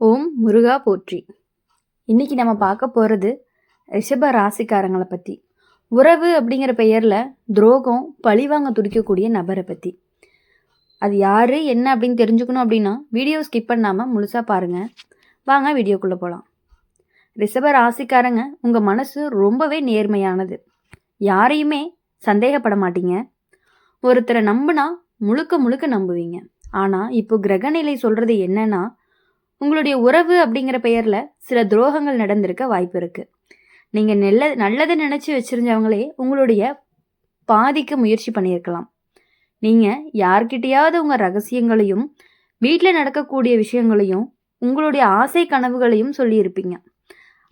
ஓம் முருகா போற்றி. இன்னைக்கு நம்ம பார்க்க போகிறது ரிஷப ராசிக்காரங்களை பற்றி. உறவு அப்படிங்கிற பெயரில் துரோகம் பழிவாங்க துடிக்கக்கூடிய நபரை பற்றி. அது யார் என்ன அப்படின்னு தெரிஞ்சுக்கணும் அப்படின்னா வீடியோ ஸ்கிப் பண்ணாமல் முழுசாக பாருங்கள். வாங்க வீடியோக்குள்ளே போகலாம். ரிஷப ராசிக்காரங்க உங்கள் மனசு ரொம்பவே நேர்மையானது. யாரையுமே சந்தேகப்பட மாட்டீங்க. ஒருத்தரை நம்பினா முழுக்க முழுக்க நம்புவீங்க. ஆனால் இப்போ கிரகநிலை சொல்கிறது என்னன்னா, உங்களுடைய உறவு அப்படிங்கிற பெயரில் சில துரோகங்கள் நடந்திருக்க வாய்ப்பு இருக்குது. நீங்கள் நல்லதை நினச்சி வச்சுருந்தவங்களே உங்களுடைய பாதிக்க முயற்சி பண்ணியிருக்கலாம். நீங்கள் யார்கிட்டையாவது உங்கள் ரகசியங்களையும் வீட்டில் நடக்கக்கூடிய விஷயங்களையும் உங்களுடைய ஆசை கனவுகளையும் சொல்லியிருப்பீங்க.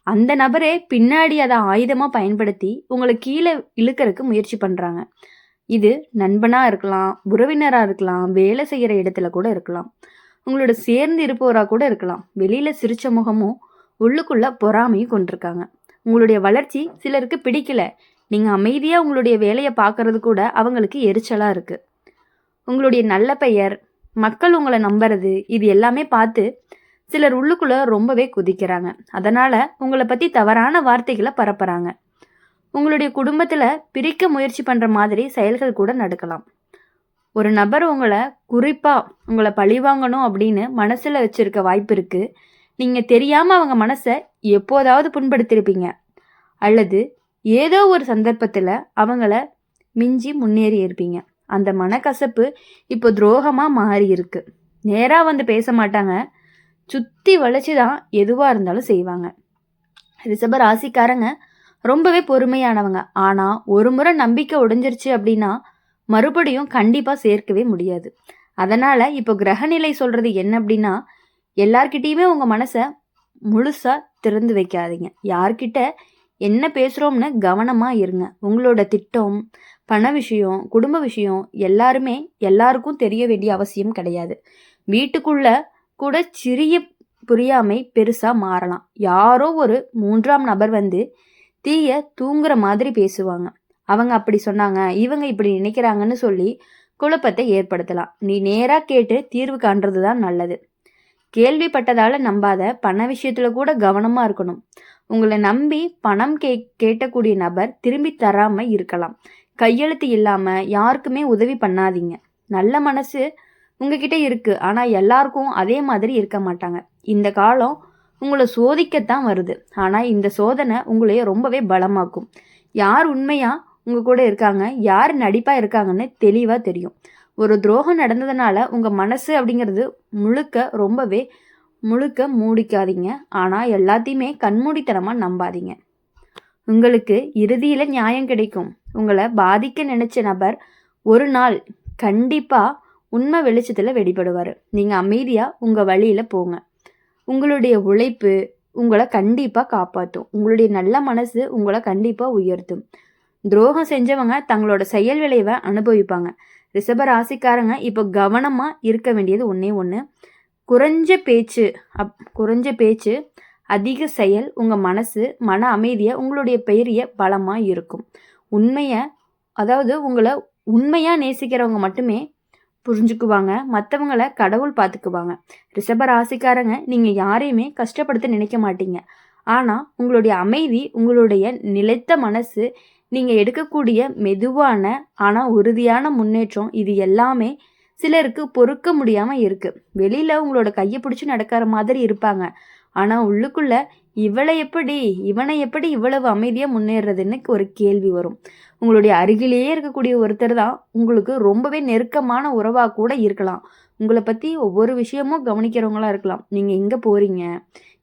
அந்த நபரே பின்னாடி அதை ஆயுதமாக பயன்படுத்தி உங்களை கீழே இழுக்கிறதுக்கு முயற்சி பண்ணுறாங்க. இது நண்பனாக இருக்கலாம், உறவினராக இருக்கலாம், வேலை செய்கிற இடத்துல கூட இருக்கலாம், உங்களோட சேர்ந்து இருப்பவராக கூட இருக்கலாம். வெளியில் சிரிச்ச முகமும் உள்ளுக்குள்ள பொறாமையும் கொண்டிருக்காங்க. உங்களுடைய வளர்ச்சி சிலருக்கு பிடிக்கல. நீங்கள் அமைதியாக உங்களுடைய வேலையை பார்க்கறது கூட அவங்களுக்கு எரிச்சலாக இருக்குது. உங்களுடைய நல்ல பெயர், மக்கள் உங்களை நம்புறது, இது எல்லாமே பார்த்து சிலர் உள்ளுக்குள்ள ரொம்பவே குதிக்கிறாங்க. அதனால் உங்களை பற்றி தவறான வார்த்தைகளை பரப்புகிறாங்க. உங்களுடைய குடும்பத்தில் பிரிக்க முயற்சி பண்ணுற மாதிரி செயல்கள் கூட நடக்கலாம். ஒரு நபர் உங்களை பழிவாங்கணும் அப்படின்னு மனசில் வச்சுருக்க வாய்ப்பு இருக்குது. நீங்கள் தெரியாமல் அவங்க மனசை எப்போதாவது புண்படுத்தியிருப்பீங்க. அல்லது ஏதோ ஒரு சந்தர்ப்பத்தில் அவங்கள மிஞ்சி முன்னேறி இருப்பீங்க. அந்த மனக்கசப்பு இப்போ துரோகமாக மாறி இருக்கு. நேராக வந்து பேச மாட்டாங்க, சுற்றி வளைச்சி தான் எதுவாக இருந்தாலும் செய்வாங்க. ரிஷப ராசிக்காரங்க ரொம்பவே பொறுமையானவங்க. ஆனால் ஒரு முறை நம்பிக்கை உடைஞ்சிருச்சு அப்படின்னா மறுபடியும் கண்டிப்பாக சேர்க்கவே முடியாது. அதனால் இப்போ கிரகநிலை சொல்கிறது என்ன அப்படின்னா, எல்லார்கிட்டையுமே உங்கள் மனசை முழுசாக திறந்து வைக்காதீங்க. யார்கிட்ட என்ன பேசுகிறோம்னு கவனமாக இருங்க. உங்களோட திட்டம், பண விஷயம், குடும்ப விஷயம் எல்லாருக்கும் தெரிய வேண்டிய அவசியம் கிடையாது. வீட்டுக்குள்ள கூட சிறிய புரியாமை பெருசாக மாறலாம். யாரோ ஒரு மூன்றாம் நபர் வந்து தீய தூங்குற மாதிரி பேசுவாங்க. அவங்க அப்படி சொன்னாங்க, இவங்க இப்படி நினைக்கிறாங்கன்னு சொல்லி குழப்பத்தை ஏற்படுத்தலாம். நீ நேராக கேட்டு தீர்வு காண்றது தான் நல்லது. கேள்விப்பட்டதால் நம்பாத. பண விஷயத்தில் கூட கவனமாக இருக்கணும். உங்களை நம்பி பணம் கேட்டக்கூடிய நபர் திரும்பி தராமல் இருக்கலாம். கையெழுத்து இல்லாமல் யாருக்குமே உதவி பண்ணாதீங்க. நல்ல மனசு உங்ககிட்ட இருக்குது, ஆனால் எல்லாருக்கும் அதே மாதிரி இருக்க மாட்டாங்க. இந்த காலம் உங்களை சோதிக்கத்தான் வருது. ஆனால் இந்த சோதனை உங்களைய ரொம்பவே பலமாக்கும். யார் உண்மையாக உங்கள் கூட இருக்காங்க, யார் நடிப்பாக இருக்காங்கன்னு தெளிவாக தெரியும். ஒரு துரோகம் நடந்ததுனால உங்கள் மனசு அப்படிங்கிறது முழுக்க மூடிக்காதீங்க. ஆனால் எல்லாத்தையுமே கண்மூடித்தனமாக நம்பாதீங்க. உங்களுக்கு இறுதியில் நியாயம் கிடைக்கும். உங்களை பாதிக்க நினச்ச நபர் ஒரு நாள் கண்டிப்பாக உண்மை வெளிச்சத்தில் வெளிப்படுவார். நீங்கள் அமைதியாக உங்கள் வழியில் போங்க. உங்களுடைய உழைப்பு உங்களை கண்டிப்பாக காப்பாற்றும். உங்களுடைய நல்ல மனசு உங்களை கண்டிப்பாக உயர்த்தும். துரோகம் செஞ்சவங்க தங்களோட செயல் விளைவை அனுபவிப்பாங்க. ரிஷப ராசிக்காரங்க இப்போ கவனமாக இருக்க வேண்டியது ஒன்று, குறைஞ்ச பேச்சு அதிக செயல். உங்கள் மன அமைதியை உங்களுடைய பெரிய பலமாக இருக்கும். உங்களை உண்மையாக நேசிக்கிறவங்க மட்டுமே புரிஞ்சுக்குவாங்க. மற்றவங்களை கடவுள் பார்த்துக்குவாங்க. ரிஷப ராசிக்காரங்க நீங்கள் யாரையுமே கஷ்டப்படுத்த நினைக்க மாட்டீங்க. ஆனால் உங்களுடைய அமைதி, உங்களுடைய நிலைத்த மனசு, நீங்கள் எடுக்கக்கூடிய மெதுவான ஆனால் உறுதியான முன்னேற்றம், இது எல்லாமே சிலருக்கு பொறுக்க முடியாமல் இருக்குது. வெளியில் உங்களோட கையை பிடிச்சி நடக்கிற மாதிரி இருப்பாங்க. ஆனால் உள்ளுக்குள்ள இவனை எப்படி இவ்வளவு அமைதியாக முன்னேறதுன்னு ஒரு கேள்வி வரும். உங்களுடைய அருகிலேயே இருக்கக்கூடிய ஒருத்தர் தான் உங்களுக்கு ரொம்பவே நெருக்கமான உறவாக கூட இருக்கலாம். உங்களை பற்றி ஒவ்வொரு விஷயமும் கவனிக்கிறவங்களா இருக்கலாம். நீங்கள் எங்கே போகிறீங்க,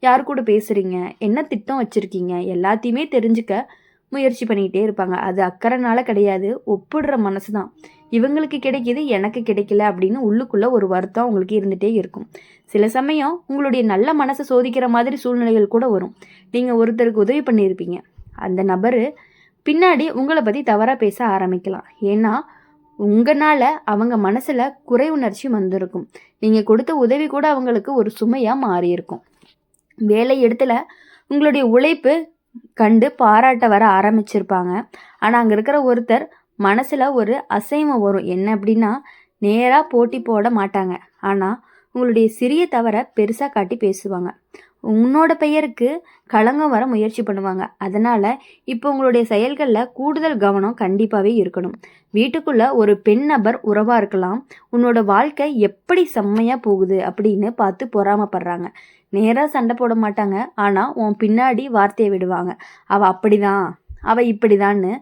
யார் கூட பேசுகிறீங்க, என்ன திட்டம் வச்சுருக்கீங்க, எல்லாத்தையுமே தெரிஞ்சுக்க முயற்சி பண்ணிக்கிட்டே இருப்பாங்க. அது அக்கறைனால கிடையாது, ஒப்பிடுற மனசு தான். இவங்களுக்கு கிடைக்கிது, எனக்கு கிடைக்கல அப்படின்னு உள்ளுக்குள்ளே ஒரு வருத்தம் உங்களுக்கு இருந்துகிட்டே இருக்கும். சில சமயம் உங்களுடைய நல்ல மனசை சோதிக்கிற மாதிரி சூழ்நிலைகள் கூட வரும். நீங்கள் ஒருத்தருக்கு உதவி பண்ணியிருப்பீங்க. அந்த நபர் பின்னாடி உங்களை பற்றி தவறாக பேச ஆரம்பிக்கலாம். ஏன்னா உங்களால் அவங்க மனசில் குறை உணர்ச்சி வந்திருக்கும். நீங்கள் கொடுத்த உதவி கூட அவங்களுக்கு ஒரு சுமையாக மாறியிருக்கும். வேலை இடத்துல உங்களுடைய உழைப்பு கண்டு பாராட்ட வர ஆரம்பிச்சிருப்பாங்க. ஆனால் அங்கே இருக்கிற ஒருத்தர் மனசில் ஒரு அசைவம் வரும். என்ன அப்படின்னா, நேராக போட்டி போட மாட்டாங்க, ஆனால் உங்களுடைய சிறிய தவறை பெருசாக காட்டி பேசுவாங்க. உன்னோட பெயருக்கு களங்கம் வர முயற்சி பண்ணுவாங்க. அதனால் இப்போ உங்களுடைய செயல்களில் கூடுதல் கவனம் கண்டிப்பாகவே இருக்கணும். வீட்டுக்குள்ளே ஒரு பெண் நபர் உறவாக இருக்கலாம். உன்னோட வாழ்க்கை எப்படி செம்மையாக போகுது அப்படின்னு பார்த்து பொறாமப்படுறாங்க. நேராக சண்டை போட மாட்டாங்க, ஆனால் உன் பின்னாடி வார்த்தையை விடுவாங்க. அவள் அப்படிதான், அவள் இப்படிதான்னு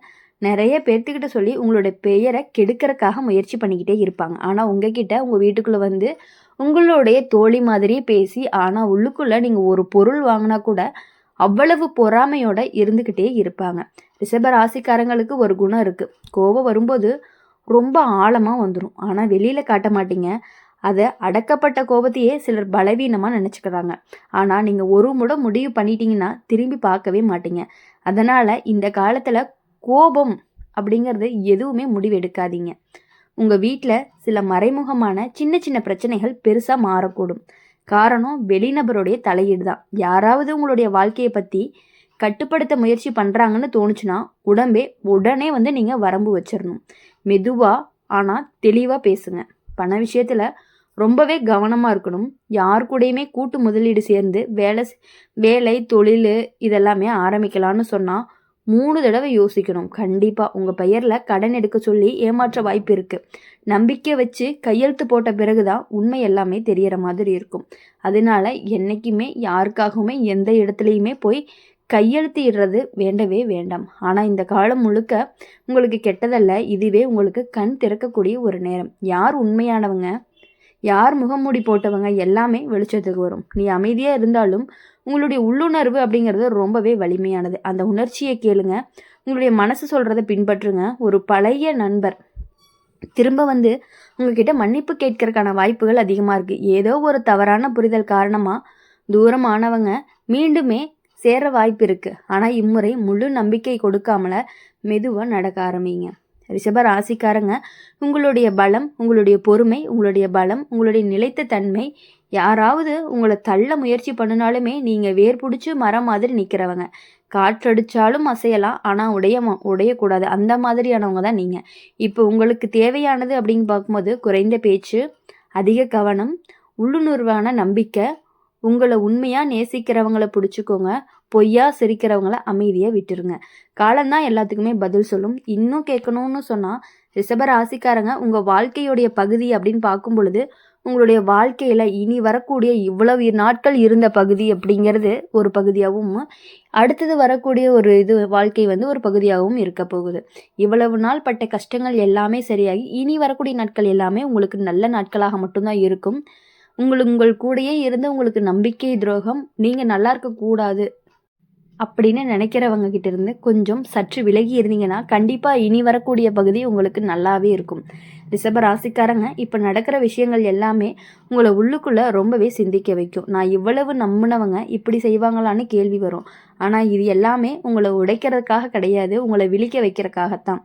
நிறைய பேர்த்துக்கிட்ட சொல்லி உங்களுடைய பெயரை கெடுக்கிறதுக்காக முயற்சி பண்ணிக்கிட்டே இருப்பாங்க. ஆனால் உங்ககிட்ட உங்கள் வீட்டுக்குள்ளே வந்து உங்களுடைய தோழி மாதிரியே பேசி, ஆனால் உள்ளுக்குள்ளே நீங்கள் ஒரு பொருள் வாங்கினா கூட அவ்வளவு பொறாமையோட இருந்துக்கிட்டே இருப்பாங்க. ரிஷப ராசிக்காரங்களுக்கு ஒரு குணம் இருக்குது. கோபம் வரும்போது ரொம்ப ஆழமாக வந்துடும், ஆனால் வெளியில் காட்ட மாட்டீங்க. அதை அடக்கப்பட்ட கோபத்தையே சிலர் பலவீனமாக நினச்சிக்கிறாங்க. ஆனால் நீங்கள் ஒரு முறை முடிவு பண்ணிட்டீங்கன்னா திரும்பி பார்க்கவே மாட்டீங்க. அதனால் இந்த காலத்தில் கோபம் அப்படிங்கிறது எதுவுமே முடிவு எடுக்காதீங்க. உங்கள் வீட்டில் சில மறைமுகமான சின்ன சின்ன பிரச்சனைகள் பெருசாக மாறக்கூடும். காரணம் வெளிநபருடைய தலையீடு தான். யாராவது உங்களுடைய வாழ்க்கையை பற்றி கட்டுப்படுத்த முயற்சி பண்ணுறாங்கன்னு தோணுச்சுன்னா உடனே வந்து நீங்கள் வரம்பு வச்சிடணும். மெதுவாக ஆனால் தெளிவாக பேசுங்க. பண விஷயத்தில் ரொம்பவே கவனமாக இருக்கணும். யார் கூடயுமே கூட்டு முதலீடு சேர்ந்து வேலை தொழில் இதெல்லாமே ஆரம்பிக்கலான்னு சொன்னால் 3 தடவை யோசிக்கணும். கண்டிப்பாக உங்கள் பெயரில் கடன் எடுக்க சொல்லி ஏமாற்ற வாய்ப்பு இருக்குது. நம்பிக்கை வச்சு கையெழுத்து போட்ட பிறகு தான் உண்மை எல்லாமே தெரியற மாதிரி இருக்கும். அதனால என்றைக்குமே யாருக்காகவுமே எந்த இடத்துலையுமே போய் கையெழுத்து இடுறது வேண்டவே வேண்டாம். ஆனால் இந்த காலம் முழுக்க உங்களுக்கு கெட்டதல்ல, இதுவே உங்களுக்கு கண் திறக்கக்கூடிய ஒரு நேரம். யார் உண்மையானவங்க, யார் முகமூடி போட்டவங்க எல்லாமே வெளிச்சத்துக்கு வரும். நீ அமைதியாக இருந்தாலும் உங்களுடைய உள்ளுணர்வு அப்படிங்கிறது ரொம்பவே வலிமையானது. அந்த உணர்ச்சியை கேளுங்க, உங்களுடைய மனசு சொல்கிறத பின்பற்றுங்க. ஒரு பழைய நண்பர் திரும்ப வந்து உங்ககிட்ட மன்னிப்பு கேட்கறதுக்கான வாய்ப்புகள் அதிகமாக இருக்குது. ஏதோ ஒரு தவறான புரிதல் காரணமாக தூரமானவங்க மீண்டுமே சேர வாய்ப்பு இருக்குது. ஆனால் இம்முறை முழு நம்பிக்கை கொடுக்காமல மெதுவாக நடக்க ஆரம்பிங்க. ரிஷப ராசிக்காரங்க, உங்களுடைய பலம், உங்களுடைய பொறுமை, உங்களுடைய பலம், உங்களுடைய நிலைத்த தன்மை, யாராவது உங்களை தள்ள முயற்சி பண்ணினாலுமே நீங்கள் வேர் பிடிச்சி மரம் மாதிரி நிற்கிறவங்க. காற்றடிச்சாலும் அசையலாம், ஆனால் உடையக்கூடாது. அந்த மாதிரியானவங்க தான் நீங்கள். இப்போ உங்களுக்கு தேவையானது அப்படின்னு பார்க்கும்போது குறைந்த பேச்சு, அதிக கவனம், உள்ளுணர்வான நம்பிக்கை. உங்களை உண்மையாக நேசிக்கிறவங்கள பிடிச்சிக்கோங்க. பொய்யா சிரிக்கிறவங்கள அமைதியாக விட்டுருங்க. காலம்தான் எல்லாத்துக்குமே பதில் சொல்லும். இன்னும் கேட்கணும்னு சொன்னால் ரிஷப ராசிக்காரங்க, உங்கள் வாழ்க்கையுடைய பகுதி அப்படின்னு பார்க்கும் பொழுது உங்களுடைய வாழ்க்கையில் இனி வரக்கூடிய இவ்வளவு நாட்கள் இருந்த பகுதி அப்படிங்கிறது ஒரு பகுதியாகவும், அடுத்தது வரக்கூடிய ஒரு வாழ்க்கை வந்து ஒரு பகுதியாகவும் இருக்க போகுது. இவ்வளவு நாள் பட்ட கஷ்டங்கள் எல்லாமே சரியாகி இனி வரக்கூடிய நாட்கள் எல்லாமே உங்களுக்கு நல்ல நாட்களாக மட்டும்தான் இருக்கும். உங்கள் கூடயே இருந்து உங்களுக்கு நம்பிக்கை துரோகம், நீங்கள் நல்லா இருக்கக்கூடாது அப்படின்னு நினைக்கிறவங்க கிட்ட இருந்து கொஞ்சம் சற்று விலகி இருந்தீங்கன்னா கண்டிப்பாக இனி வரக்கூடிய பகுதி உங்களுக்கு நல்லாவே இருக்கும். ரிஷப ராசிக்காரங்க, இப்போ நடக்கிற விஷயங்கள் எல்லாமே உங்களை உள்ளுக்குள்ளே ரொம்பவே சிந்திக்க வைக்கும். நான் இவ்வளவு நம்பினவங்க இப்படி செய்வாங்களான்னு கேள்வி வரும். ஆனால் இது எல்லாமே உங்களை உடைக்கிறதுக்காக கிடையாது, உங்களை விழிக்க வைக்கிறதுக்காகத்தான்.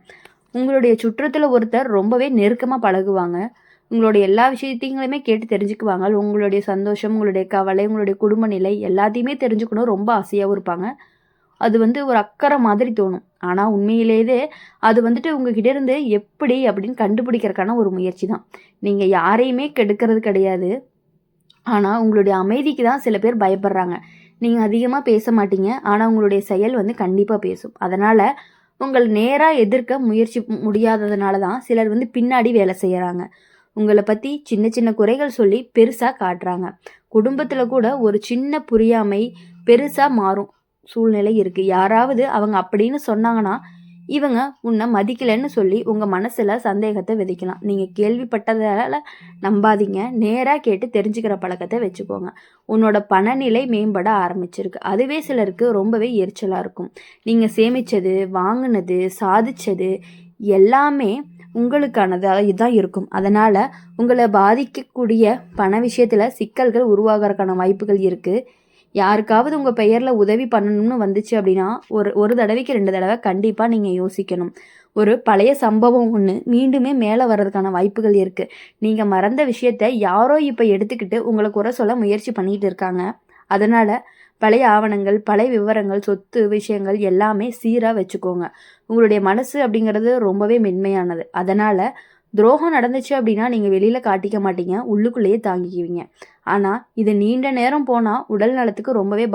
உங்களுடைய சுற்றத்தில் ஒருத்தர் ரொம்பவே நெருக்கமாக பழகுவாங்க. உங்களுடைய எல்லா விஷயத்தையுமே கேட்டு தெரிஞ்சுக்குவாங்க. உங்களுடைய சந்தோஷம், உங்களுடைய கவலை, உங்களுடைய குடும்ப நிலை எல்லாத்தையுமே தெரிஞ்சுக்கணும் ரொம்ப ஆசையாகவும் இருப்பாங்க. அது வந்து ஒரு அக்கறை மாதிரி தோணும். ஆனால் உண்மையிலேயே அது வந்துட்டு உங்ககிட்ட இருந்து எப்படி அப்படின்னு கண்டுபிடிக்கிறதுக்கான ஒரு முயற்சி தான். நீங்கள் யாரையுமே கெடுக்கிறது கிடையாது. ஆனால் உங்களுடைய அமைதிக்கு தான் சில பேர் பயப்படுறாங்க. நீங்கள் அதிகமாக பேச மாட்டீங்க, ஆனால் உங்களுடைய செயல் வந்து கண்டிப்பாக பேசும். அதனால் உங்கள் நேராக எதிர்க்க முயற்சி முடியாததுனால தான் சிலர் வந்து பின்னாடி வேலை செய்கிறாங்க. உங்களை பற்றி சின்ன சின்ன குறைகள் சொல்லி பெருசாக காட்டுறாங்க. குடும்பத்தில் கூட ஒரு சின்ன புரியாமை பெருசாக மாறும் சூழ்நிலை இருக்குது. யாராவது அவங்க அப்படின்னு சொன்னாங்கன்னா இவங்க உன்னை மதிக்கலைன்னு சொல்லி உங்கள் மனசில் சந்தேகத்தை விதைக்கலாம். நீங்கள் கேள்விப்பட்டதால் நம்பாதீங்க, நேராக கேட்டு தெரிஞ்சுக்கிற பழக்கத்தை வச்சுக்கோங்க. உன்னோட பணநிலை மேம்பட ஆரம்பிச்சிருக்கு. அதுவே சிலருக்கு ரொம்பவே எரிச்சலாக இருக்கும். நீங்கள் சேமித்தது, வாங்கினது, சாதித்தது எல்லாமே உங்களுக்கானது இதுதான் இருக்கும். அதனால் உங்களை பாதிக்கக்கூடிய பண விஷயத்தில் சிக்கல்கள் உருவாகிறதுக்கான வாய்ப்புகள் இருக்குது. யாருக்காவது உங்கள் பெயரில் உதவி பண்ணணும்னு வந்துச்சு அப்படின்னா ஒரு தடவைக்கு 2 தடவை கண்டிப்பாக நீங்கள் யோசிக்கணும். ஒரு பழைய சம்பவம் ஒன்று மீண்டுமே மேலே வர்றதுக்கான வாய்ப்புகள் இருக்குது. நீங்கள் மறந்த விஷயத்தை யாரோ இப்போ எடுத்துக்கிட்டு உங்களை குறை சொல்ல முயற்சி பண்ணிகிட்டு இருக்காங்க. அதனால் பழைய ஆவணங்கள், பழைய விவரங்கள், சொத்து விஷயங்கள் எல்லாமே சீராக வச்சுக்கோங்க. உங்களுடைய மனசு அப்படிங்கிறது ரொம்பவே மென்மையானது. அதனால் துரோகம் நடந்துச்சு அப்படின்னா நீங்கள் வெளியில் காட்டிக்க மாட்டீங்க, உள்ளுக்குள்ளேயே தாங்கிக்குவீங்க. ஆனால் இது நீண்ட நேரம் போனால் உடல் நலத்துக்கு ரொம்பவே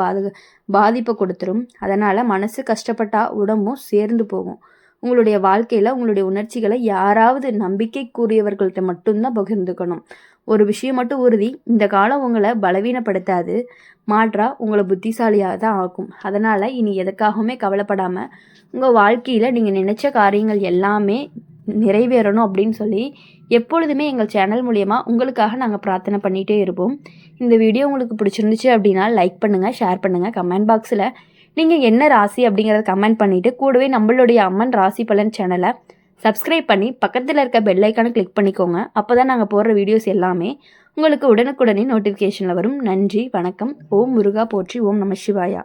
பாதிப்பை கொடுத்துரும். அதனால் மனசு கஷ்டப்பட்டா உடம்பும் சேர்ந்து போகும். உங்களுடைய வாழ்க்கையில் உங்களுடைய உணர்ச்சிகளை யாராவது நம்பிக்கைக்குரியவர்கள்ட்ட மட்டும்தான் பகிர்ந்துக்கணும். ஒரு விஷயம் மட்டும் உறுதி, இந்த காலம் உங்களை பலவீனப்படுத்தாது, மாற்றா உங்களை புத்திசாலியாக தான் ஆக்கும். அதனால் இனி எதுக்காகவுமே கவலைப்படாமல் உங்கள் வாழ்க்கையில் நீங்கள் நினச்ச காரியங்கள் எல்லாமே நிறைவேறணும் அப்படின்னு சொல்லி எப்பொழுதுமே எங்கள் சேனல் மூலயமா உங்களுக்காக நாங்கள் பிரார்த்தனை பண்ணிகிட்டே இருப்போம். இந்த வீடியோ உங்களுக்கு பிடிச்சிருந்துச்சு அப்படின்னா லைக் பண்ணுங்கள், ஷேர் பண்ணுங்கள். கமெண்ட் பாக்ஸில் நீங்கள் என்ன ராசி அப்படிங்கிறத கமெண்ட் பண்ணிவிட்டு கூடவே நம்மளுடைய அம்மன் ராசி பலன் சேனலை சப்ஸ்கிரைப் பண்ணி பக்கத்தில் இருக்க பெல் ஐக்கானை கிளிக் பண்ணிக்கோங்க. அப்போ தான் நாங்கள் போடுற வீடியோஸ் எல்லாமே உங்களுக்கு உடனுக்குடனே நோட்டிஃபிகேஷனில் வரும். நன்றி, வணக்கம். ஓம் முருகா போற்றி, ஓம் நம சிவாயா.